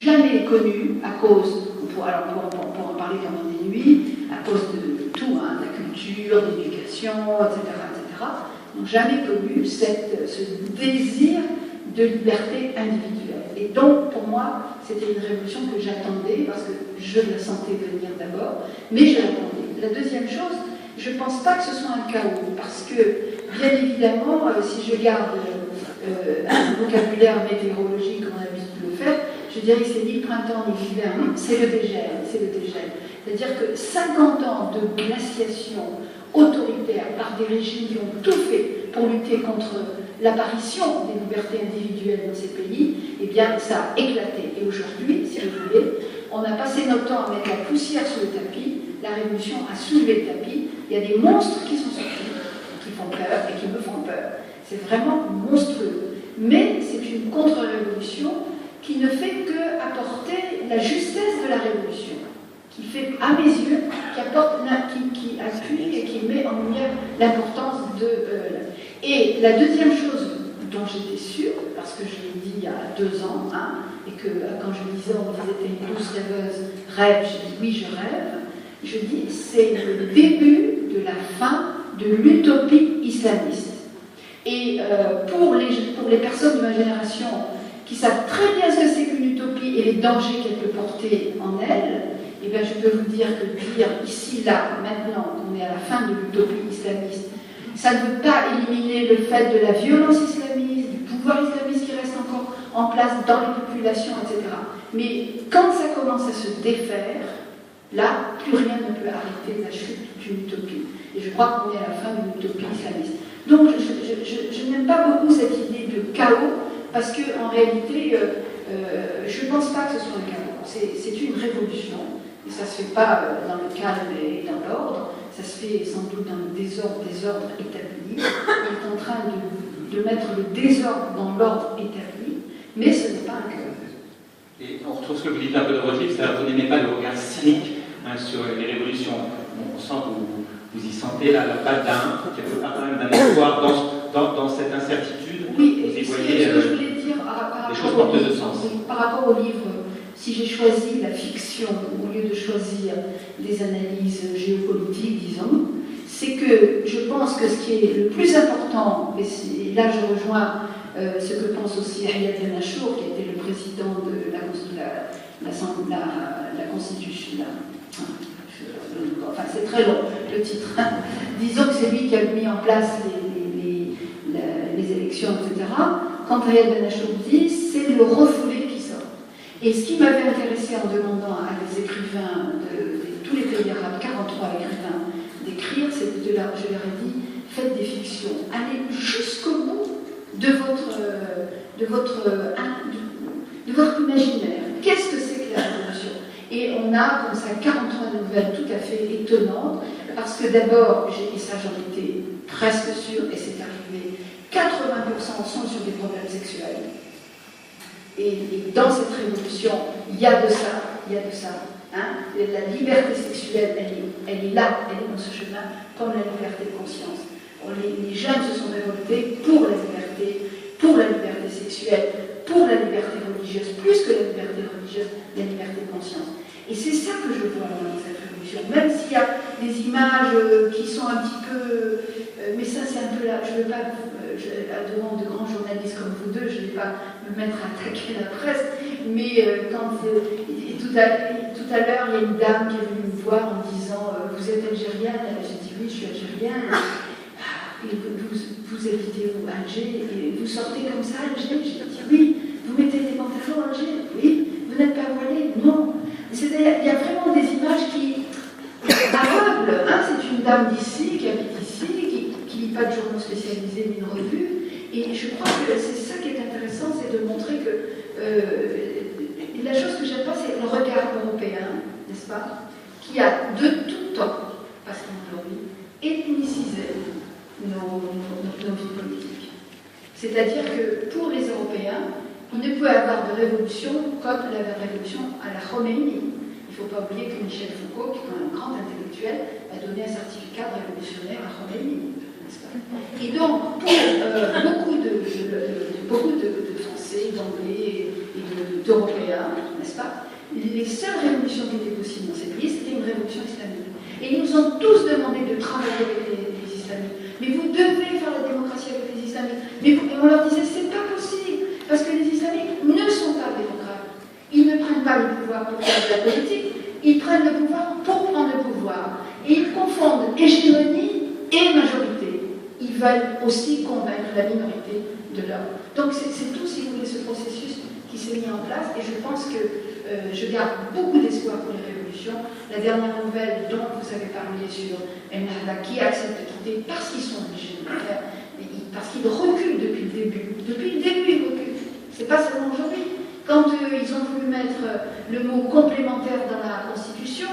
jamais connu à cause, on pourra en parler pendant des nuits, à cause de tout, hein, de la culture, de l'éducation, etc., n'ont jamais connu ce désir de liberté individuelle. Et donc, pour moi, c'était une révolution que j'attendais, parce que je la sentais venir d'abord, mais je l'attendais. La deuxième chose, je ne pense pas que ce soit un chaos, parce que, bien évidemment, si je garde un vocabulaire météorologique, comme on a l'habitude de le faire, je dirais que c'est ni le printemps ni l'hiver, c'est le dégel, C'est-à-dire que 50 ans de glaciation autoritaire par des régimes qui ont tout fait pour lutter contre l'apparition des libertés individuelles dans ces pays, eh bien, ça a éclaté. Et aujourd'hui, si vous voulez, on a passé notre temps à mettre la poussière sous le tapis, la révolution a soulevé le tapis, il y a des monstres qui sont sortis, qui font peur et qui me font peur. C'est vraiment monstrueux. Mais c'est une contre-révolution qui ne fait qu'apporter la justesse de la révolution, qui fait, à mes yeux, qui appuie et qui met en lumière l'importance de... Et la deuxième chose dont j'étais sûre, parce que je l'ai dit il y a 2 ans, hein, et que quand je disais, on me disait, t'es une douce rêveuse, rêve, j'ai dit oui, je rêve, je dis, c'est le début de la fin de l'utopie islamiste. Et pour les personnes de ma génération qui savent très bien ce que c'est qu'une utopie et les dangers qu'elle peut porter en elle, eh bien, je peux vous dire que dire ici, là, maintenant, qu'on est à la fin de l'utopie islamiste, ça ne veut pas éliminer le fait de la violence islamiste, du pouvoir islamiste qui reste encore en place dans les populations, etc. Mais quand ça commence à se défaire, là, plus rien ne peut arrêter la chute d'une utopie. Et je crois qu'on est à la fin d'une utopie islamiste. Donc, je n'aime pas beaucoup cette idée de chaos, parce qu'en réalité, je ne pense pas que ce soit un chaos. C'est une révolution. Et ça ne se fait pas dans le calme et dans l'ordre, ça se fait sans doute dans le désordre établi. Il est en train de mettre le désordre dans l'ordre établi, mais ce n'est pas un chaos. Et on retrouve ce que vous dites un peu de Roger, c'est-à-dire que vous n'aimez pas le regard cynique sur les révolutions. On sent que vous y sentez la patte quelque part quand même d'un espoir dans cette incertitude. Oui, vous y et voyez ce que je voulais dire des choses porteuses de sens. Par rapport au livre, si j'ai choisi la fiction au lieu de choisir des analyses géopolitiques, disons, c'est que je pense que ce qui est le plus important, et là je rejoins ce que pense aussi Ayad Ben Achour, qui était le président de la Constitution. Enfin, c'est très long, le titre. Disons que c'est lui qui a mis en place les élections, etc. Quand Ayad Ben Achour dit, c'est le refoulé qui sort. Et ce qui m'avait intéressé en demandant à des écrivains de tous les pays arabes, 43 écrivains, d'écrire, c'est je leur ai dit, faites des fictions, allez jusqu'au bout de votre imaginaire. Qu'est-ce que c'est que la révolution? Et on a comme ça 43 nouvelles tout à fait étonnantes, parce que d'abord, et ça j'en étais presque sûre, et c'est arrivé, 80% sont sur des problèmes sexuels. Et dans cette révolution, il y a de ça. Hein. La liberté sexuelle, elle est là, elle est dans ce chemin, comme la liberté de conscience. Les jeunes se sont révoltés pour la liberté sexuelle, pour la liberté religieuse, plus que la liberté religieuse, la liberté de conscience. Et c'est ça que je vois dans cette révolution. Même s'il y a des images qui sont un petit peu... mais ça, c'est un peu là. Je ne veux pas, à la demande de grands journalistes comme vous deux, je ne vais pas me mettre à attaquer la presse, mais quand tout à l'heure, il y a une dame qui est venue me voir en disant vous êtes algérienne? J'ai dit oui, je suis algérienne. Et vous habitez où? Alger? Et vous sortez comme ça, Alger? J'ai dit oui. Vous mettez des pantalons, Alger? Oui. Vous n'êtes pas voilée? Non. C'est-à-dire, il y a vraiment des images qui aveuglent. Hein, c'est une dame d'ici, qui habite ici, qui lit pas de journaux spécialisés ni de revues. Et je crois que c'est ça qui est intéressant, c'est de montrer que la chose que j'aime pas, c'est le regard européen, n'est-ce pas, qui a de tout temps, parce qu'on aujourd'hui, ethnicisé nos vies politiques. C'est-à-dire que pour les Européens, il ne peut y avoir de révolution comme la révolution à la Khomeini. Il ne faut pas oublier que Michel Foucault, qui est un grand intellectuel, a donné un certificat de révolutionnaire à Khomeini. Et donc, pour beaucoup de Français, d'Anglais et d'Européens, n'est-ce pas? Les seules révolutions qui étaient possibles dans ces pays, c'était une révolution islamique. Et ils nous ont tous demandé de travailler avec les islamiques. Mais vous devez faire la démocratie avec les islamiques. Mais on leur disait, c'est pas possible, parce que les islamiques ne sont pas démocrates. Ils ne prennent pas le pouvoir pour faire de la politique, ils prennent le pouvoir pour prendre le pouvoir. Et ils confondent hégémonie et majorité. Ils veulent aussi convaincre la minorité de leur. Donc c'est tout, si vous voulez, ce processus qui s'est mis en place. Et je pense que je garde beaucoup d'espoir pour les révolutions. La dernière nouvelle dont vous avez parlé sur Ennahda, qui accepte de quitter parce qu'ils sont obligés de le faire, parce qu'ils reculent depuis le début. Depuis le début, ils reculent. C'est pas seulement aujourd'hui. Quand ils ont voulu mettre le mot complémentaire dans la Constitution,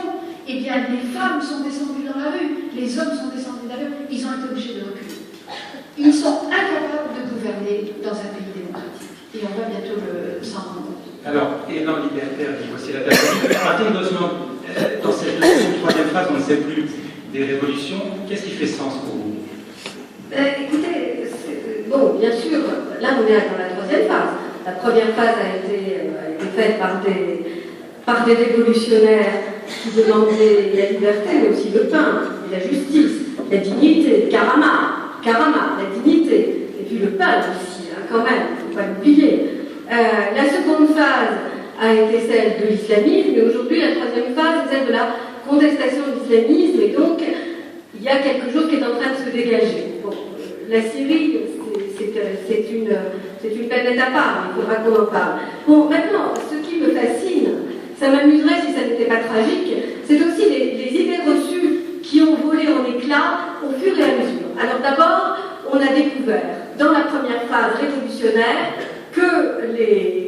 eh bien, les femmes sont descendues dans la rue, les hommes sont descendus dans la rue, ils ont été obligés de reculer. Ils sont incapables de gouverner dans un pays démocratique. Et on va bientôt s'en rendre compte. Alors, élan libertaire, dit voici la personne. Malheureusement, dans cette troisième phase, on ne sait plus des révolutions. Qu'est-ce qui fait sens pour vous? Écoutez, bon, bien sûr, là on est dans la troisième phase. La première phase a été faite par des révolutionnaires qui demandaient la liberté, mais aussi le pain, et la justice, la dignité, Karama, la dignité, et puis le pain aussi, hein, quand même, il ne faut pas l'oublier. La seconde phase a été celle de l'islamisme, et aujourd'hui la troisième phase est celle de la contestation de l'islamisme, et donc il y a quelque chose qui est en train de se dégager. Bon, la Syrie, c'est une planète à part, il faudra qu'on en parle. Bon, maintenant, ce qui me fascine, ça m'amuserait si ça n'était pas tragique, c'est aussi les idées reçues qui ont volé en éclats au fur et à mesure. Alors d'abord, on a découvert, dans la première phase révolutionnaire, que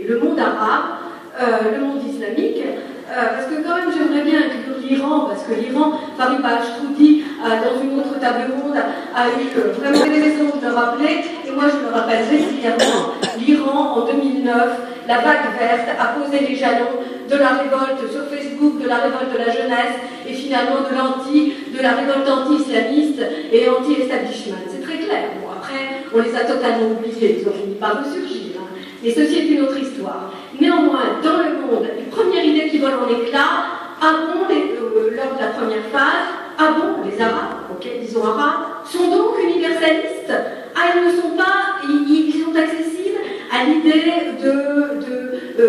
le monde arabe, le monde islamique, parce que quand même j'aimerais bien inclure l'Iran, parce que l'Iran, Farid Bashtroudi, dans une autre table ronde, a eu vraiment des raisons de le rappeler, et moi je le rappelle régulièrement. L'Iran, en 2009, la vague verte a posé les jalons de la révolte sur Facebook, de la révolte de la jeunesse, et finalement de la révolte anti-islamiste et anti-establishment. C'est très clair. Bon, après, on les a totalement oubliés, ils ont fini par ressurgir. Hein. Et ceci est une autre histoire. Néanmoins, dans le monde, les premières idées qui volent en éclats, lors de la première phase, les Arabes, ok, disons Arabes, sont donc universalistes. Ils ne sont pas, ils sont accessibles à l'idée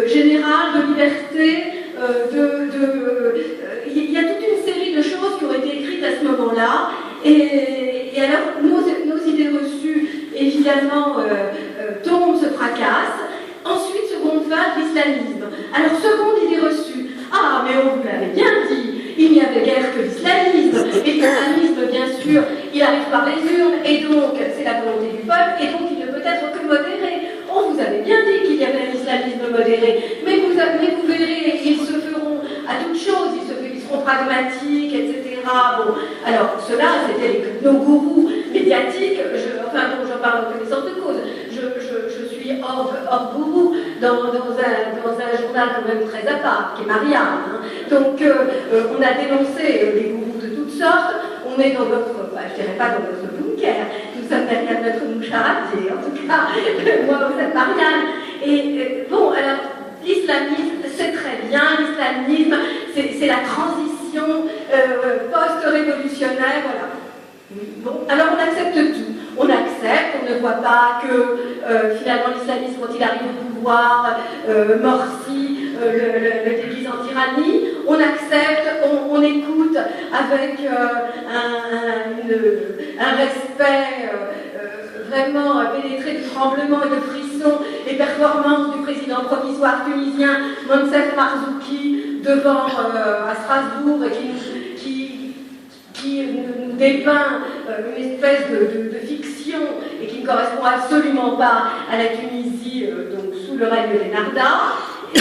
générale de liberté, il y a toute une série de choses qui ont été écrites à ce moment-là, et alors nos idées reçues, évidemment, tombent, se fracassent. Ensuite, seconde phase, l'islamisme. Alors, seconde idée reçue, mais on vous l'avait bien dit, il n'y avait guère que l'islamisme, et l'islamisme, bien sûr, il arrive par les urnes, et donc, c'est la volonté du peuple, et donc, il ne peut être que modéré. On vous avait bien dit qu'il y avait un islamisme modéré, mais vous verrez, ils se feront à toutes choses, ils seront pragmatiques, etc. Bon, alors, cela, c'était nos gourous médiatiques, j'en parle en connaissance de cause, je suis hors gourou dans un journal quand même très à part, qui est Marianne. Hein. Donc, on a dénoncé les gourous de toutes sortes, on est dans notre, je dirais pas dans notre bunker, nous sommes derrière notre moucharatier, en tout cas, moi vous êtes Marianne. Et bon, alors, l'islamisme, c'est très bien, l'islamisme, c'est la transition post-révolutionnaire, voilà. Bon, alors on accepte tout. On accepte, on ne voit pas que finalement l'islamisme, quand il arrive au pouvoir, morcit le déguise en tyrannie. On accepte, on écoute avec un respect vraiment pénétré du tremblement et de frisson les performances du président provisoire tunisien Moncef Marzouki devant à Strasbourg et qui nous dépeint une espèce de fiction et qui ne correspond absolument pas à la Tunisie donc sous le règne des Narda. Et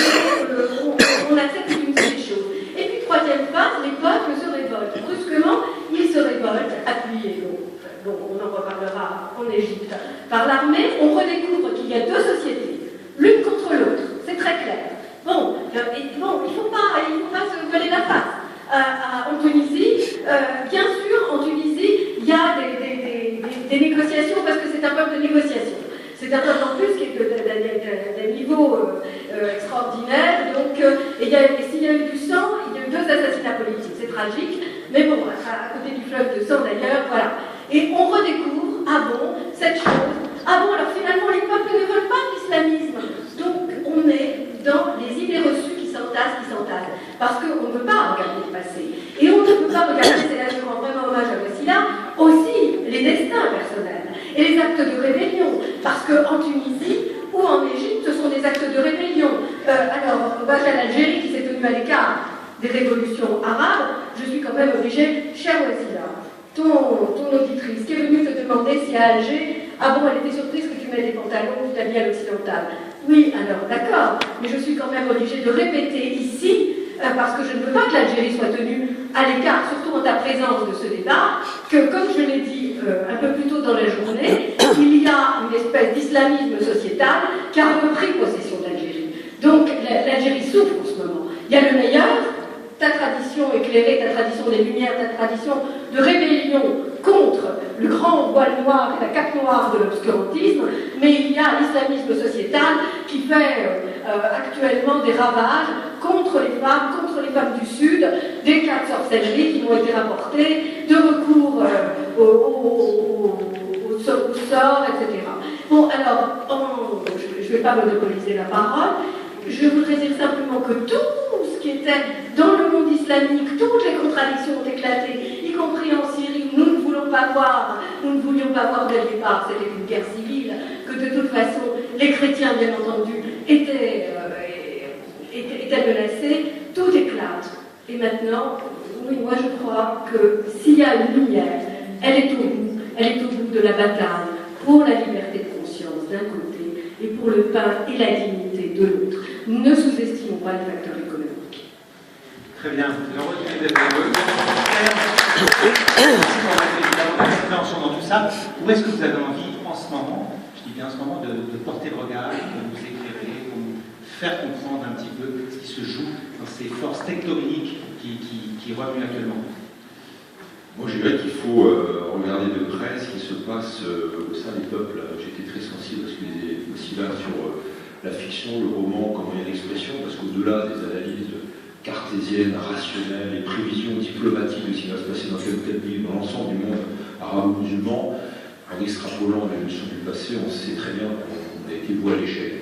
on accepte une série de choses. Et puis troisième phase, les peuples se révoltent. Brusquement, ils se révoltent, appuyés. Bon, on en reparlera en Égypte. Par l'armée, on redécouvre qu'il y a deux sociétés, l'une contre l'autre. C'est très clair. Bon, il ne faut pas se voiler la face. En Tunisie, bien sûr, en Tunisie, il y a des négociations parce que c'est un peuple de négociation. C'est un peuple en plus qui est d'un niveau extraordinaire. Donc, s'il y a eu du sang, il y a eu 2 assassinats politiques. C'est tragique, mais bon, à côté du fleuve de sang d'ailleurs, voilà. Et on redécouvre, ah bon, cette chose. Ah bon, alors finalement, les peuples ne veulent pas l'islamisme. Donc, on est dans les idées reçues qui s'entassent. Parce qu'on ne peut pas regarder le passé. Et on ne peut pas regarder, c'est là je rends vraiment hommage à Wassila, aussi les destins personnels et les actes de rébellion. Parce qu'en Tunisie ou en Égypte, ce sont des actes de rébellion. Alors, hommage à l'Algérie qui s'est tenue à l'écart des révolutions arabes, je suis quand même obligée, chère Wassila, ton auditrice qui est venue te demander si à Alger, ah bon, elle était surprise que tu mets des pantalons, tu t'habilles à l'occidental. Oui, alors d'accord, mais je suis quand même obligée de répéter ici, parce que je ne veux pas que l'Algérie soit tenue à l'écart, surtout en ta présence de ce débat, que comme je l'ai dit un peu plus tôt dans la journée, il y a une espèce d'islamisme sociétal qui a repris possession d'Algérie. Donc l'Algérie souffre en ce moment. Il y a le meilleur, ta tradition éclairée, ta tradition des Lumières, ta tradition de rébellion contre le grand voile noir et la cape noire de l'obscurantisme, mais il y a l'islamisme sociétal qui fait actuellement des ravages contre les femmes du Sud, des cas de sorcellerie qui m'ont été rapportés, de recours au sort, etc. Bon, alors, je ne vais pas monopoliser la parole. Je voudrais dire simplement que tout ce qui était dans le monde islamique, toutes les contradictions ont éclaté, y compris en Syrie, où nous ne voulions pas voir dès le départ, c'était une guerre civile, que de toute façon, les chrétiens, bien entendu, étaient menacés, tout éclate. Et maintenant, oui, moi je crois que s'il y a une lumière, elle est au bout de la bataille pour la liberté de conscience d'un côté et pour le pain et la dignité de l'autre. Ne sous-estimons pas les facteurs économiques. Très bien. Dans tout ça, où est-ce que vous avez envie en ce moment, je dis bien en ce moment, de porter le regard, de vous éclairer, de vous faire comprendre un petit peu ce qui se joue dans ces forces tectoniques qui remuent actuellement? Moi, je dirais qu'il faut regarder de près ce qui se passe au sein des peuples. J'étais très sensible parce qu'il y a aussi là sur la fiction, le roman comme moyen d'expression, parce qu'au-delà des analyses cartésiennes, rationnelles, les prévisions diplomatiques de ce qui va se passer dans tel ou tel pays, dans l'ensemble du monde arabo-musulman, en extrapolant les leçons du passé, on sait très bien qu'on a été voué à l'échec.